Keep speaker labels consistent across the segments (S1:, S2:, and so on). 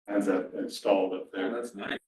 S1: has that installed up
S2: Oh,
S1: there.
S2: that's nice.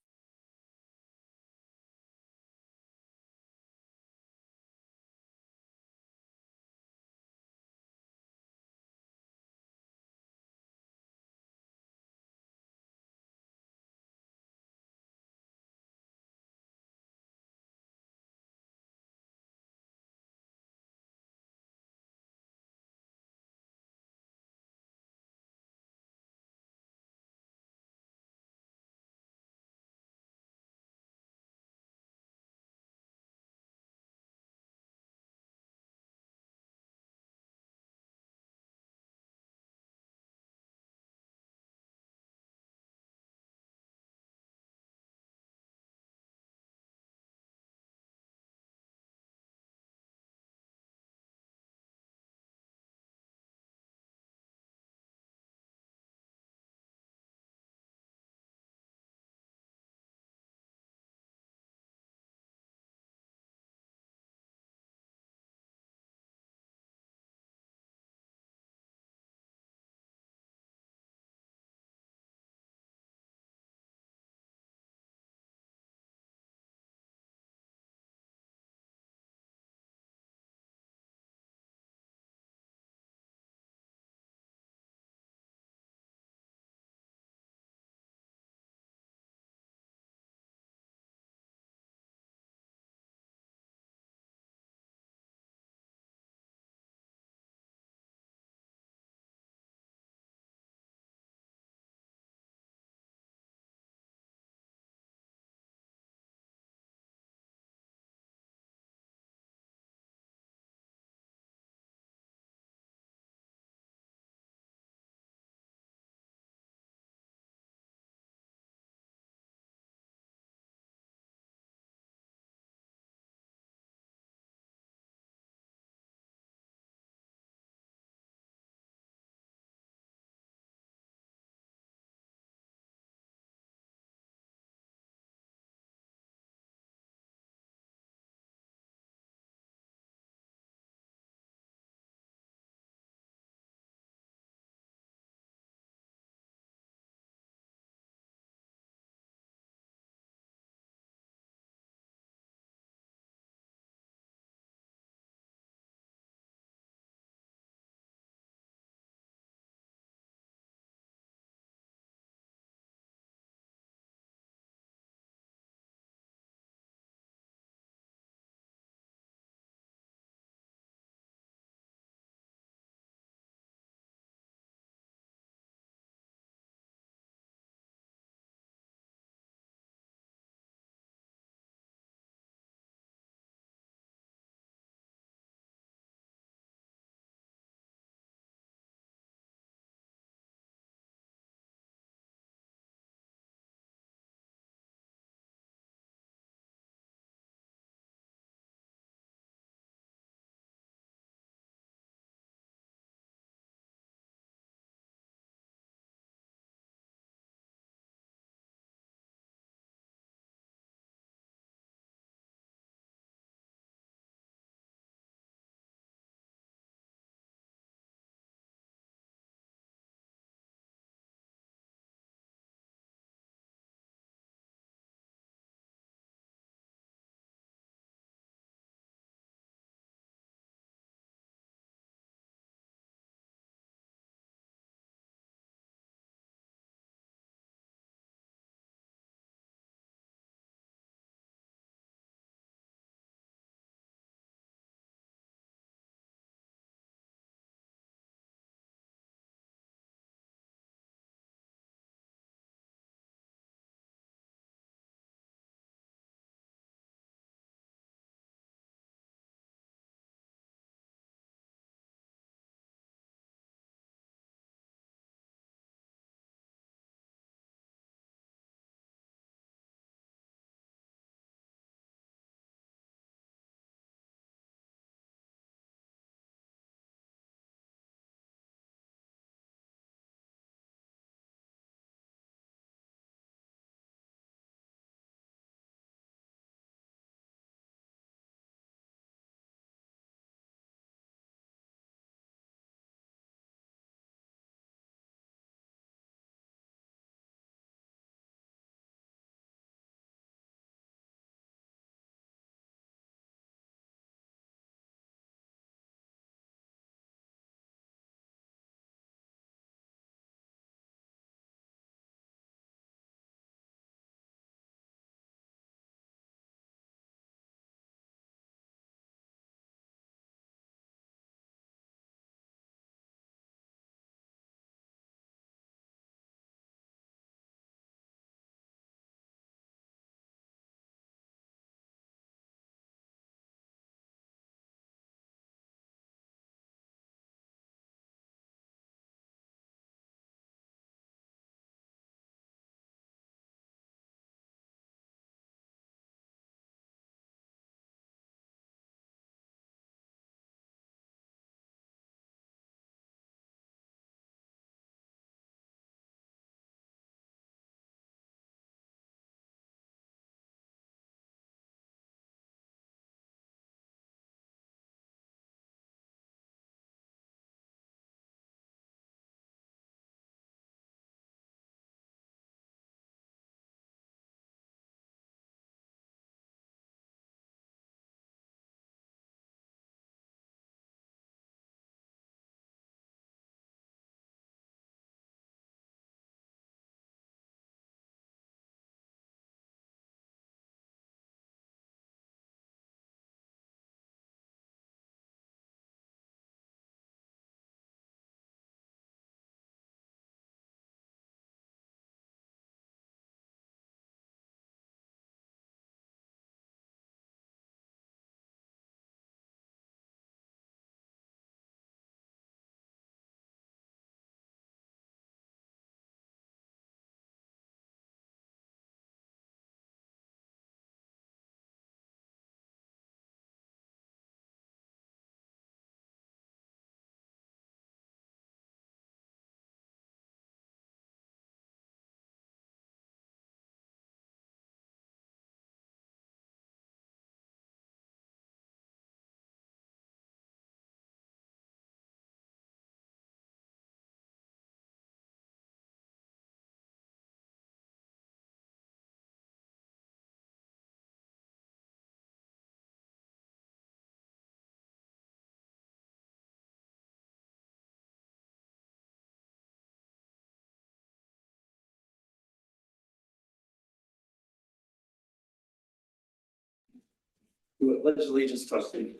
S1: pledge allegiance to the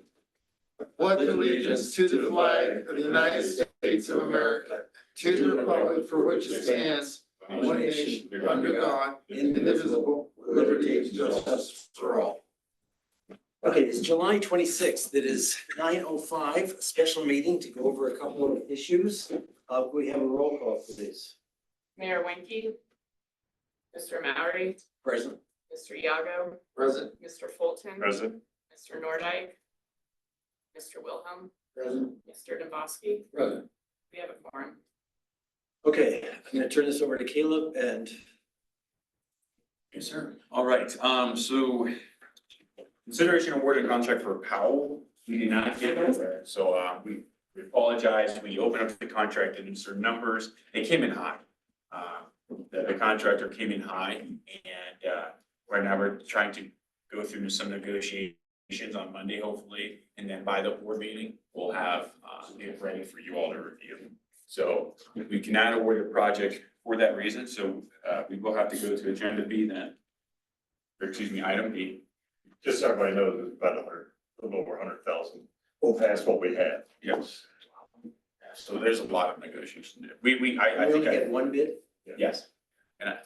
S2: Pledge allegiance to the flag of the United States of America, to the republic for which it stands, one nation, under God, indivisible, with liberty and justice for all.
S1: Okay, it's July 26th. It is 9:05, a special meeting to go over a couple of issues. We have a roll call for this.
S3: Mayor Winkie, Mr. Mowry,
S1: Present.
S3: Mr. Yago,
S2: Present.
S3: Mr. Fulton,
S2: Present.
S3: Mr. Nordike, Mr. Wilhelm,
S2: Present.
S3: Mr. Dombrowski.
S2: Present.
S3: We have a quorum.
S1: Okay, I'm going to turn this over to Caleb and.
S4: Yes, sir. All right, so consideration awarded contract for Powell, we did not get it, so we apologize. We opened up the contract in certain numbers, it came in high. The contractor came in high, and right now we're trying to go through some negotiations on Monday, hopefully, and then by the board meeting, we'll have it ready for you all to review. So we cannot award the project for that reason, so we will have to go to agenda B then. Or excuse me, item B.
S5: Just so everybody knows, it's about a little over 100,000. Past what we had.
S4: Yes. So there's a lot of negotiation there. I
S1: We
S4: think
S1: only get one bid.
S4: yes, and I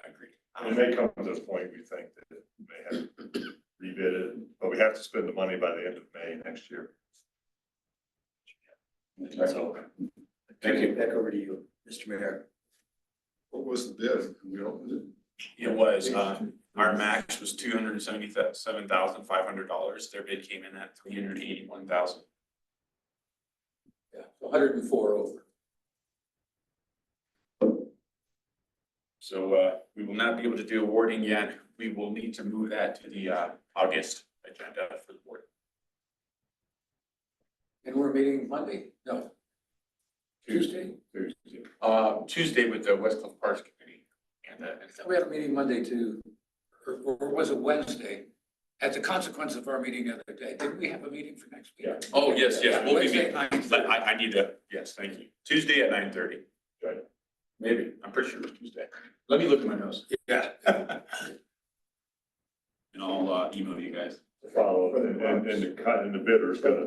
S4: agree.
S5: It may come to this point, we think that it may have to rebid it, but we have to spend the money by the end of May next year.
S4: So, thank you.
S1: Back over to you, Mr. Mayor.
S2: What was the bid? We opened it.
S4: It was, our max was $277,500. Their bid came in at $381,000.
S2: Yeah, 104 over.
S4: So, we will not be able to do awarding yet. We will need to move that to the, August agenda for the board.
S2: And we're meeting Monday? No. Tuesday?
S4: Tuesday with the West Cliff Parks Committee. And,
S6: I thought we had a meeting Monday too, or was it Wednesday? As a consequence of our meeting the other day, didn't we have a meeting for next week?
S5: Yeah.
S4: oh, yes, we'll be
S6: Wednesday,
S4: meeting.
S6: 9:30.
S4: I need to, yes, thank you. Tuesday at 9:30.
S5: Right.
S4: Maybe, I'm pretty sure it's Tuesday. Let me look at my notes.
S6: Yeah.
S4: And I'll email you guys.
S5: Follow, and the bidder's gonna,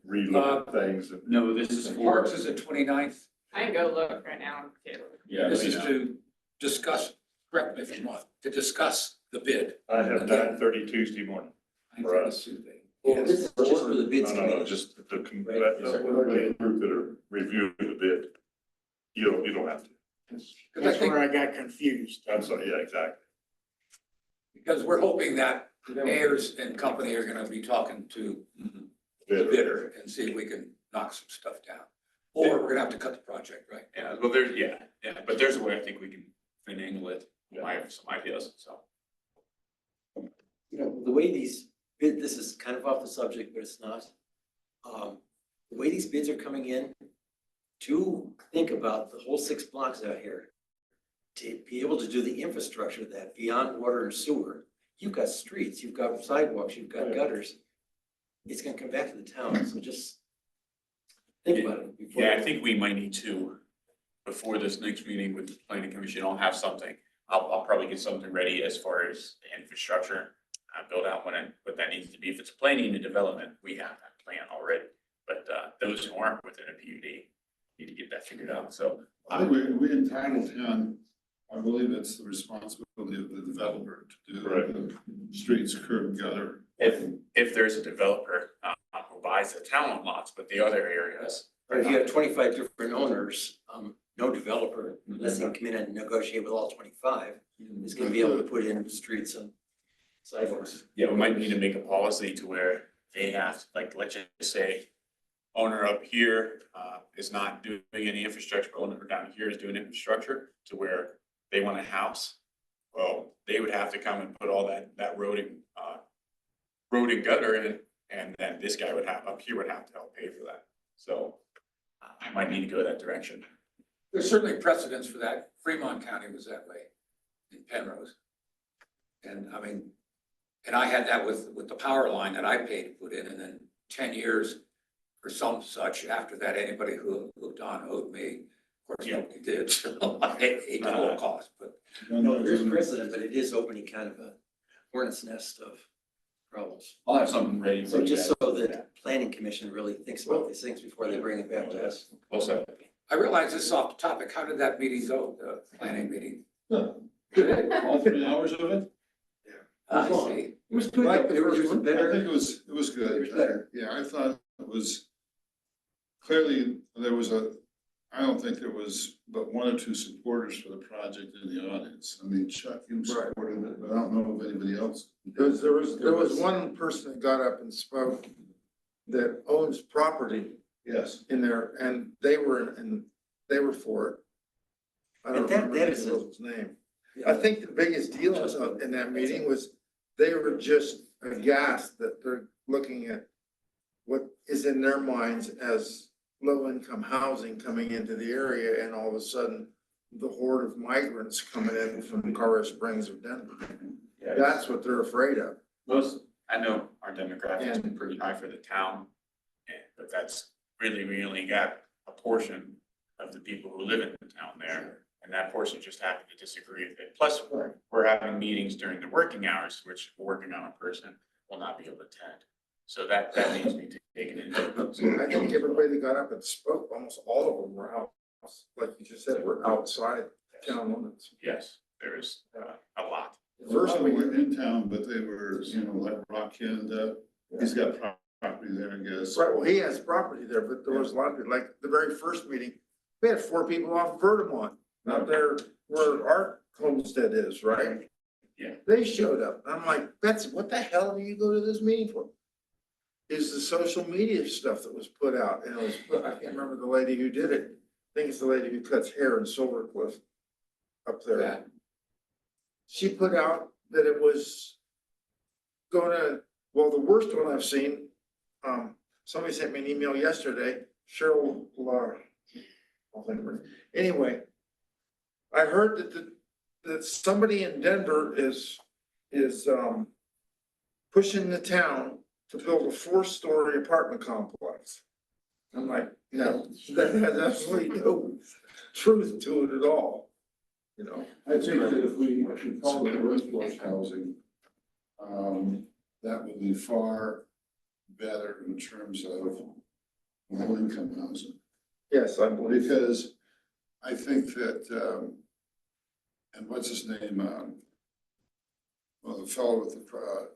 S5: relook at things and.
S4: No, this is for.
S6: Parks is the 29th.
S3: I can go look right now, Caleb.
S4: Yeah,
S6: This
S4: let me
S6: is
S4: know.
S6: to discuss, correct me if I'm wrong, to discuss the bid.
S5: I have 9:30 Tuesday morning. For us.
S6: Tuesday.
S1: Well, this is just for the bids
S5: No,
S1: committee.
S5: just the group
S1: Right.
S5: that are reviewing the bid. You don't have to.
S6: That's where
S2: I got confused.
S5: I'm sorry, yeah, exactly.
S6: Because we're hoping that Ayers and company are gonna be talking to the
S5: Bidder.
S6: bidder and see if we can knock some stuff down. Or we're gonna have to cut the project, right?
S4: Yeah, well, there's, yeah, but there's a way I think we can finagle it. I have some ideas, so.
S1: You know, the way these bid, this is kind of off the subject, but it's not. The way these bids are coming in, to think about the whole 6 blocks out here. To be able to do the infrastructure of that beyond water and sewer, you've got streets, you've got sidewalks, you've got gutters. It's gonna come back to the town, so just think about it before.
S4: Yeah, I think we might need to, before this next meeting with the planning commission, I'll have something. I'll probably get something ready as far as the infrastructure, build out what that needs to be. If it's planning and development, we have that plan already. But those who aren't within a PUD need to get that figured out, so.
S7: I think we entitled him, I believe it's the responsibility of the developer to do the streets, curb and gutter.
S4: If there's a developer who buys the town lots, but the other areas.
S1: Or if you have 25 different owners, no developer, unless they come in and negotiate with all 25, is gonna be able to put in streets and sidewalks.
S4: Yeah, we might need to make a policy to where they have, like, let's just say, owner up here is not doing any infrastructure, but owner down here is doing infrastructure to where they want a house. Well, they would have to come and put all that road and gutter in, and then this guy would have, up here would have to help pay for that. So I might need to go that direction.
S6: There's certainly precedence for that. Fremont County was that way in Penrose. And I mean, and I had that with the power line that I paid to put in, and then 10 years or some such after that, anybody who hooked on owed me. Of course, nobody did, so I hate the whole cost, but.
S1: No, there's precedent, but it is opening kind of a hornet's nest of problems.
S4: I'll have something ready. for
S1: So
S4: you
S1: just
S4: guys.
S1: so that planning commission really thinks about these things before they bring it back to us.
S4: Well said.
S6: I realize this is off the topic. How did that meeting go, the planning meeting?
S7: All 3 hours of it?
S6: I see.
S1: It was good.
S2: Like the
S1: There
S2: first
S1: was
S2: one?
S7: I
S1: better.
S7: think it was
S1: It was
S7: good.
S1: better.
S7: Yeah, I thought it was, clearly, I don't think there was but 1 or 2 supporters for the project in the audience. I mean, Chuck, you
S2: Right.
S7: supported it, but I don't know if anybody else.
S2: There was one person that got up and spoke that owns property
S7: Yes.
S2: in there, and they were for it. I don't
S1: And that
S2: remember
S1: is
S2: his name. I think the biggest deal in that meeting was they were just aghast that they're looking at what is in their minds as low-income housing coming into the area, and all of a sudden, the horde of migrants coming in from Colorado Springs or Denver. That's what they're afraid of.
S4: I know our demographics are pretty high for the town, but that's really, we only got a portion of the people who live in the town there. And that portion just happened to disagree with it. Plus, we're having meetings during the working hours, which a working hour person will not be able to attend. So that needs to be taken into account.
S2: I think everybody that got up and spoke, almost all of them were out, like you just said, were outside town limits.
S4: Yes, there is a lot.
S7: First, we were in town, but they were, like Rock and, he's got property there, I guess.
S2: Right, well, he has property there, but there was a lot of, like, the very first meeting, we had 4 people off Verdamont, out there where our homestead is, right?
S4: Yeah.
S2: They showed up, and I'm like, Betsy, what the hell do you go to this meeting for? Is the social media stuff that was put out, and it was, I can't remember the lady who did it, I think it's the lady who cuts hair in Silver Cliff up there.
S6: Yeah.
S2: She put out that it was gonna, well, the worst one I've seen, somebody sent me an email yesterday, Cheryl, I'll think of her. Anyway, I heard that somebody in Denver is pushing the town to build a 4-story apartment complex. I'm like, no, that has absolutely no truth to it at all,
S7: I think that if we call it workforce housing, that would be far better in terms of low-income housing.
S2: Yes, I believe.
S7: Because I think that, and what's his name, well, the fellow with the,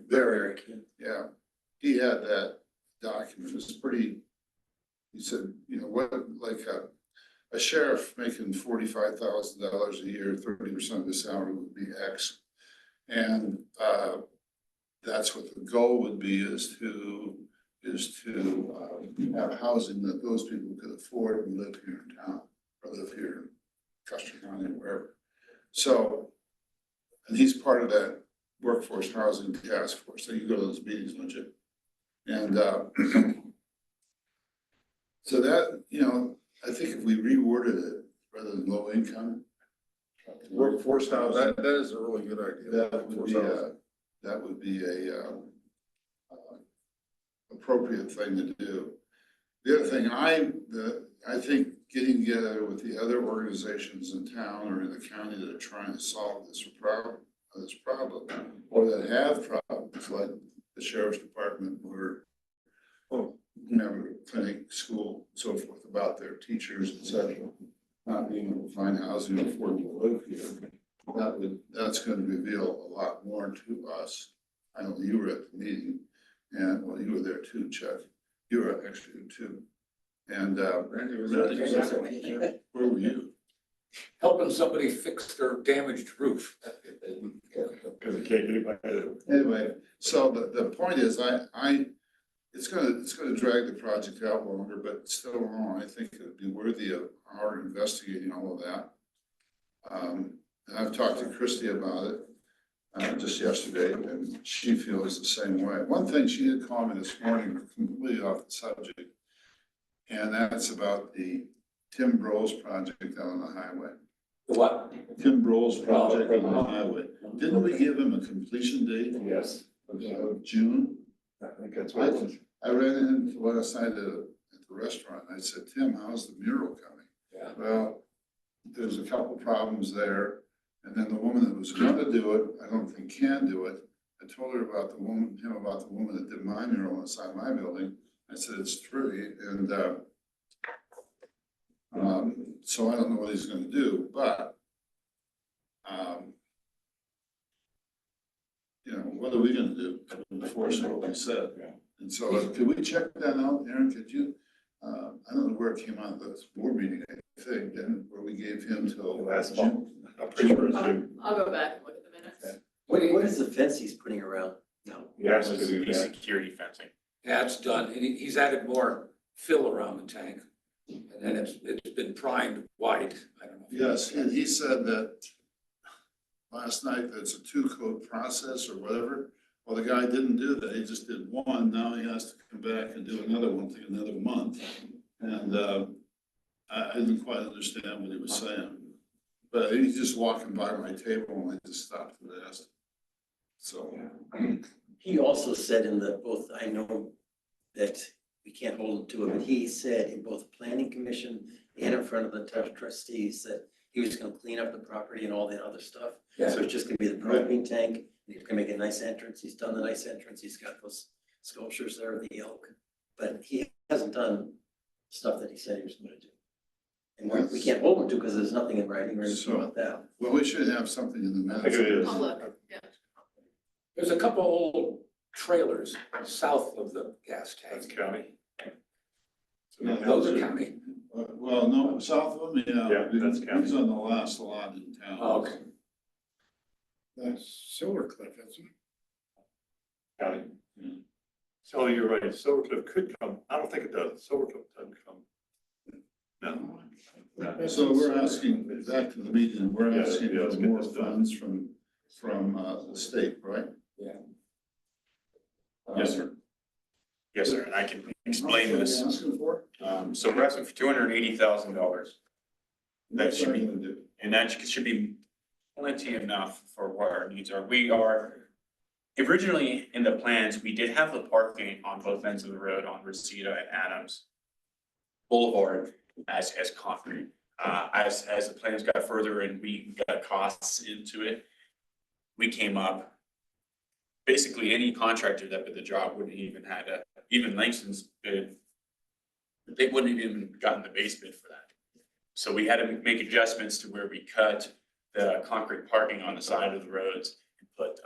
S5: Very.
S7: yeah, he had that document, it's pretty, he said, what, like a sheriff making $45,000 a year, 30% of his salary would be X. And, that's what the goal would be, is to have housing that those people could afford and live here in town, or live here in Custer County, wherever. So, and he's part of that workforce housing task force, so you go to those meetings, don't you? And, so that, I think if we reworded it rather than low income.
S2: Workforce housing, that is a really good idea.
S7: That would be a appropriate thing to do. The other thing, I think getting together with the other organizations in town or in the county that are trying to solve this problem, or that have problems, like the sheriff's department or clinic, school, so forth, about their teachers, et cetera, not being able to find housing or afford to live here. That's going to reveal a lot more to us. I know you were at the meeting, and well, you were there too, Chuck. You were actually too. And
S2: Randy was
S7: where were you?
S6: Helping somebody fix their damaged roof.
S5: Because it can't get anybody.
S7: Anyway, so the point is, it's gonna drag the project out longer, but still on, I think it would be worthy of our investigating all of that. And I've talked to Christie about it, just yesterday, and she feels the same way. One thing she did call me this morning, completely off the subject, and that's about the Tim Bros project out on the highway.
S6: The what?
S7: Tim Bros project on the highway. Didn't we give him a completion date
S5: Yes.
S7: of June?
S5: I think that's what it was.
S7: I ran into last night at the restaurant, and I said, Tim, how's the mural coming?
S6: Yeah.
S7: Well, there's a couple problems there, and then the woman that was gonna do it, I don't think can do it, I told her about him about the woman that did my mural inside my building. I said, it's true, and, so I don't know what he's gonna do, but, you know, what are we gonna do to enforce what we said? And so, could we check that out, Aaron, could you? I don't know where it came out of this board meeting, I think, and where we gave him till
S5: Last
S7: June.
S5: month. I'm pretty sure it's due.
S3: I'll go back and look at the minutes.
S1: What is the fence he's putting around? No.
S5: Yes,
S4: It's
S5: to do
S4: the
S5: that.
S4: security fencing.
S6: Yeah, it's done. And he's added more fill around the tank. And then it's been primed white. I don't know. if you-
S7: Yes, and he said that last night that it's a 2-coat process or whatever. Well, the guy didn't do that. He just did one. Now he has to come back and do another one, take another month. And, I didn't quite understand what he was saying. But he's just walking by my table and I just stopped and asked. So,
S1: He also said in the, both, I know that we can't hold him to it, but he said in both the planning commission and in front of the trustees that he was gonna clean up the property and all that other stuff.
S6: Yeah.
S1: So it's just gonna be the propane tank, he's gonna make a nice entrance, he's done the nice entrance, he's got those sculptures there of the elk. But he hasn't done stuff that he said he was gonna do. And we can't hold him to because there's nothing in writing or anything about that.
S7: well, we should have something in the
S5: I
S7: minutes.
S5: think it is.
S3: I'll look, yeah.
S6: There's a couple old trailers south of the gas
S5: That's
S6: tank.
S5: county. So
S7: Yeah,
S6: Those are county.
S7: Well, no, south of him, yeah.
S5: Yeah, that's county.
S7: He's on the last lot in town.
S6: Oh, okay.
S2: That's Silver Cliff, isn't it?
S5: County.
S7: Yeah.
S5: So you're right, Silver Cliff could come, I don't think it does, Silver Cliff doesn't come. No.
S7: So we're asking, back to the meeting, we're
S5: Yeah,
S7: asking
S5: yeah, let's
S7: for
S5: get
S7: more
S5: this done.
S7: funds from, the state, right?
S6: Yeah.
S4: Yes, sir. Yes, sir, and I can explain this.
S7: Asking for?
S4: So we're asking for $280,000. That should be,
S7: What are we gonna do?
S4: and that should be plenty enough for what our needs are. We are, originally in the plans, we did have the parking on both ends of the road on Reseda and Adams Boulevard as concrete. As the plans got further and we got costs into it, we came up, basically any contractor that did the job wouldn't even had a, even Langston's bid, they wouldn't have even gotten the base bid for that. So we had to make adjustments to where we cut the concrete parking on the side of the roads and put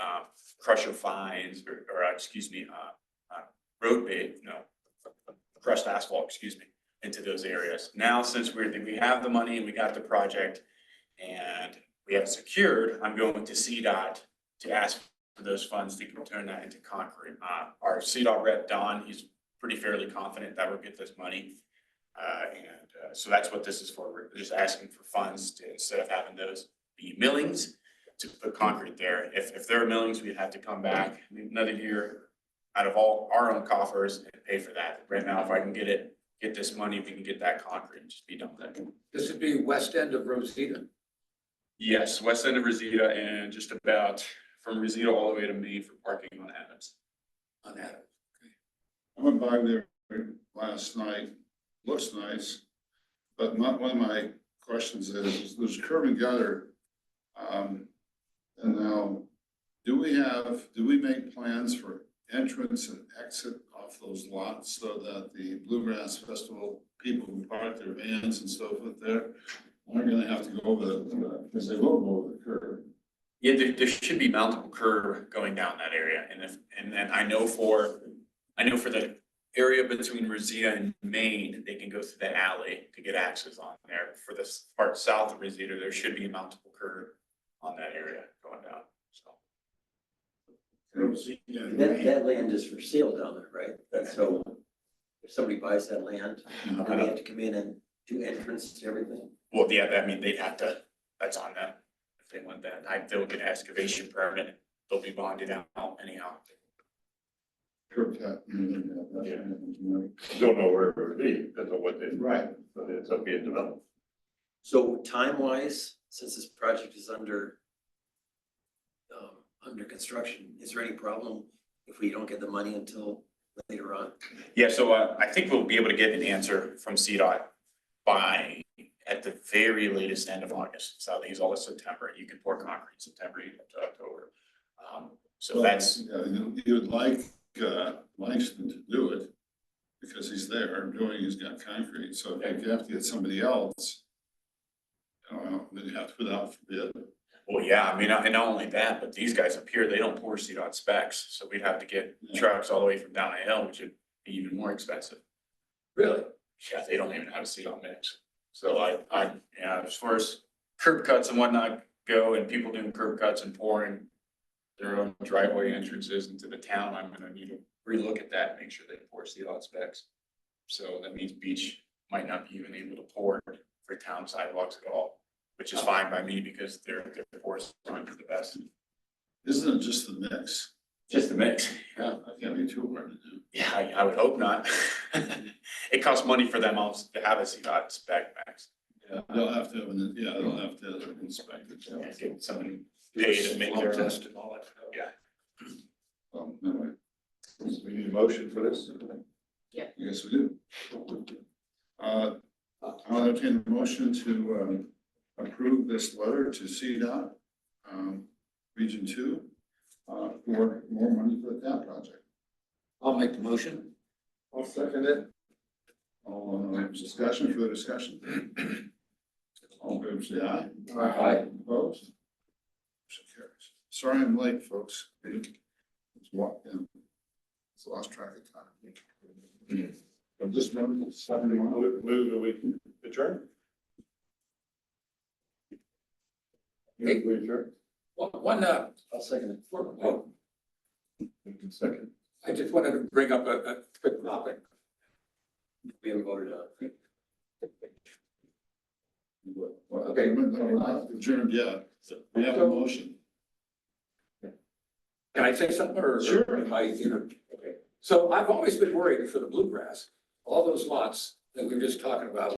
S4: crusher fines or excuse me, road bed, crushed asphalt, excuse me, into those areas. Now, since we have the money and we got the project and we have secured, I'm going to CDOT to ask for those funds to turn that into concrete. Our CDOT rep, Don, he's pretty fairly confident that we'll get this money. So that's what this is for. We're just asking for funds to, instead of having those be millings, to put concrete there. If there are millings, we'd have to come back another year out of all our own coffers and pay for that. Right now, if I can get this money, we can get that concrete and just be done with that.
S6: This would be west end of Rosita.
S4: Yes, west end of Reseda and just about from Reseda all the way to Maine for parking on Adams.
S6: On that.
S7: I went by there last night, looks nice, but one of my questions is, there's curb and gutter. And now, do we make plans for entrance and exit off those lots so that the Bluegrass Festival people who park their vans and stuff up there aren't gonna have to go over because they will go over the curb.
S4: Yeah, there should be mountable curb going down that area, and then I know for the area between Reseda and Maine, they can go through the alley to get access on there. For this part south of Reseda, there should be a mountable curb on that area going down, so.
S1: That land is for sale down there, right? That's so, if somebody buys that land, then they have to come in and do entrance to everything.
S4: Well, yeah, I mean, they'd have to, that's on them, if they want that. They'll get an excavation permit, they'll be bonded out anyhow.
S7: Curb cut.
S5: Don't know where it would be, depends on what they.
S7: Right.
S5: But it's up being developed.
S1: So time-wise, since this project is under construction, is there any problem if we don't get the money until later on?
S4: Yeah, so I think we'll be able to get an answer from CDOT by, at the very latest end of August. So they use all of September. You can pour concrete September, even up to October. So that's,
S7: Yeah, you would like, Langston to do it, because he's there doing, he's got concrete, so if you have to get somebody else, then you have to put out for bid.
S4: well, yeah, I mean, and not only that, but these guys up here, they don't pour CDOT specs, so we'd have to get trucks all the way from down a hill, which would be even more expensive.
S6: Really?
S4: Yeah, they don't even have a CDOT mix. So yeah, as far as curb cuts and whatnot go, and people doing curb cuts and pouring their own driveway entrances into the town, I'm gonna need to relook at that and make sure they pour CDOT specs. So that means Beach might not be even able to pour for town sidewalks at all, which is fine by me because their pours aren't the best.
S7: Isn't it just the mix?
S4: Just the mix.
S7: Yeah, that can't be too hard to do.
S4: Yeah, I would hope not. It costs money for them also to have a CDOT spec max.
S7: Yeah, they'll have to have they'll have to have it inspected.
S4: Yeah, get somebody paid to make their.
S6: Test and all that stuff.
S4: Yeah.
S7: Anyway,
S5: We need a motion for this?
S7: yes, we do. I'll entertain a motion to, approve this letter to CDOT, Region 2, for more money for the town project.
S6: I'll make the motion.
S2: I'll second it.
S7: All, discussion, further discussion? All in favor, say aye.
S6: Aye.
S7: Opposed? Motion carries. Sorry I'm late, folks. It's lost track of time. I'm just wondering,
S5: Move that we adjourn?
S6: Hey.
S5: We adjourn?
S6: One,
S1: I'll second it.
S6: well,
S5: Second.
S6: I just wanted to bring up a quick topic.
S1: We haven't voted on it.
S7: Well,
S6: Okay.
S7: we're not adjourned yet. We have a motion.
S6: Can I say something or?
S7: Sure.
S6: Am I, okay. So I've always been worried for the bluegrass, all those lots that we were just talking about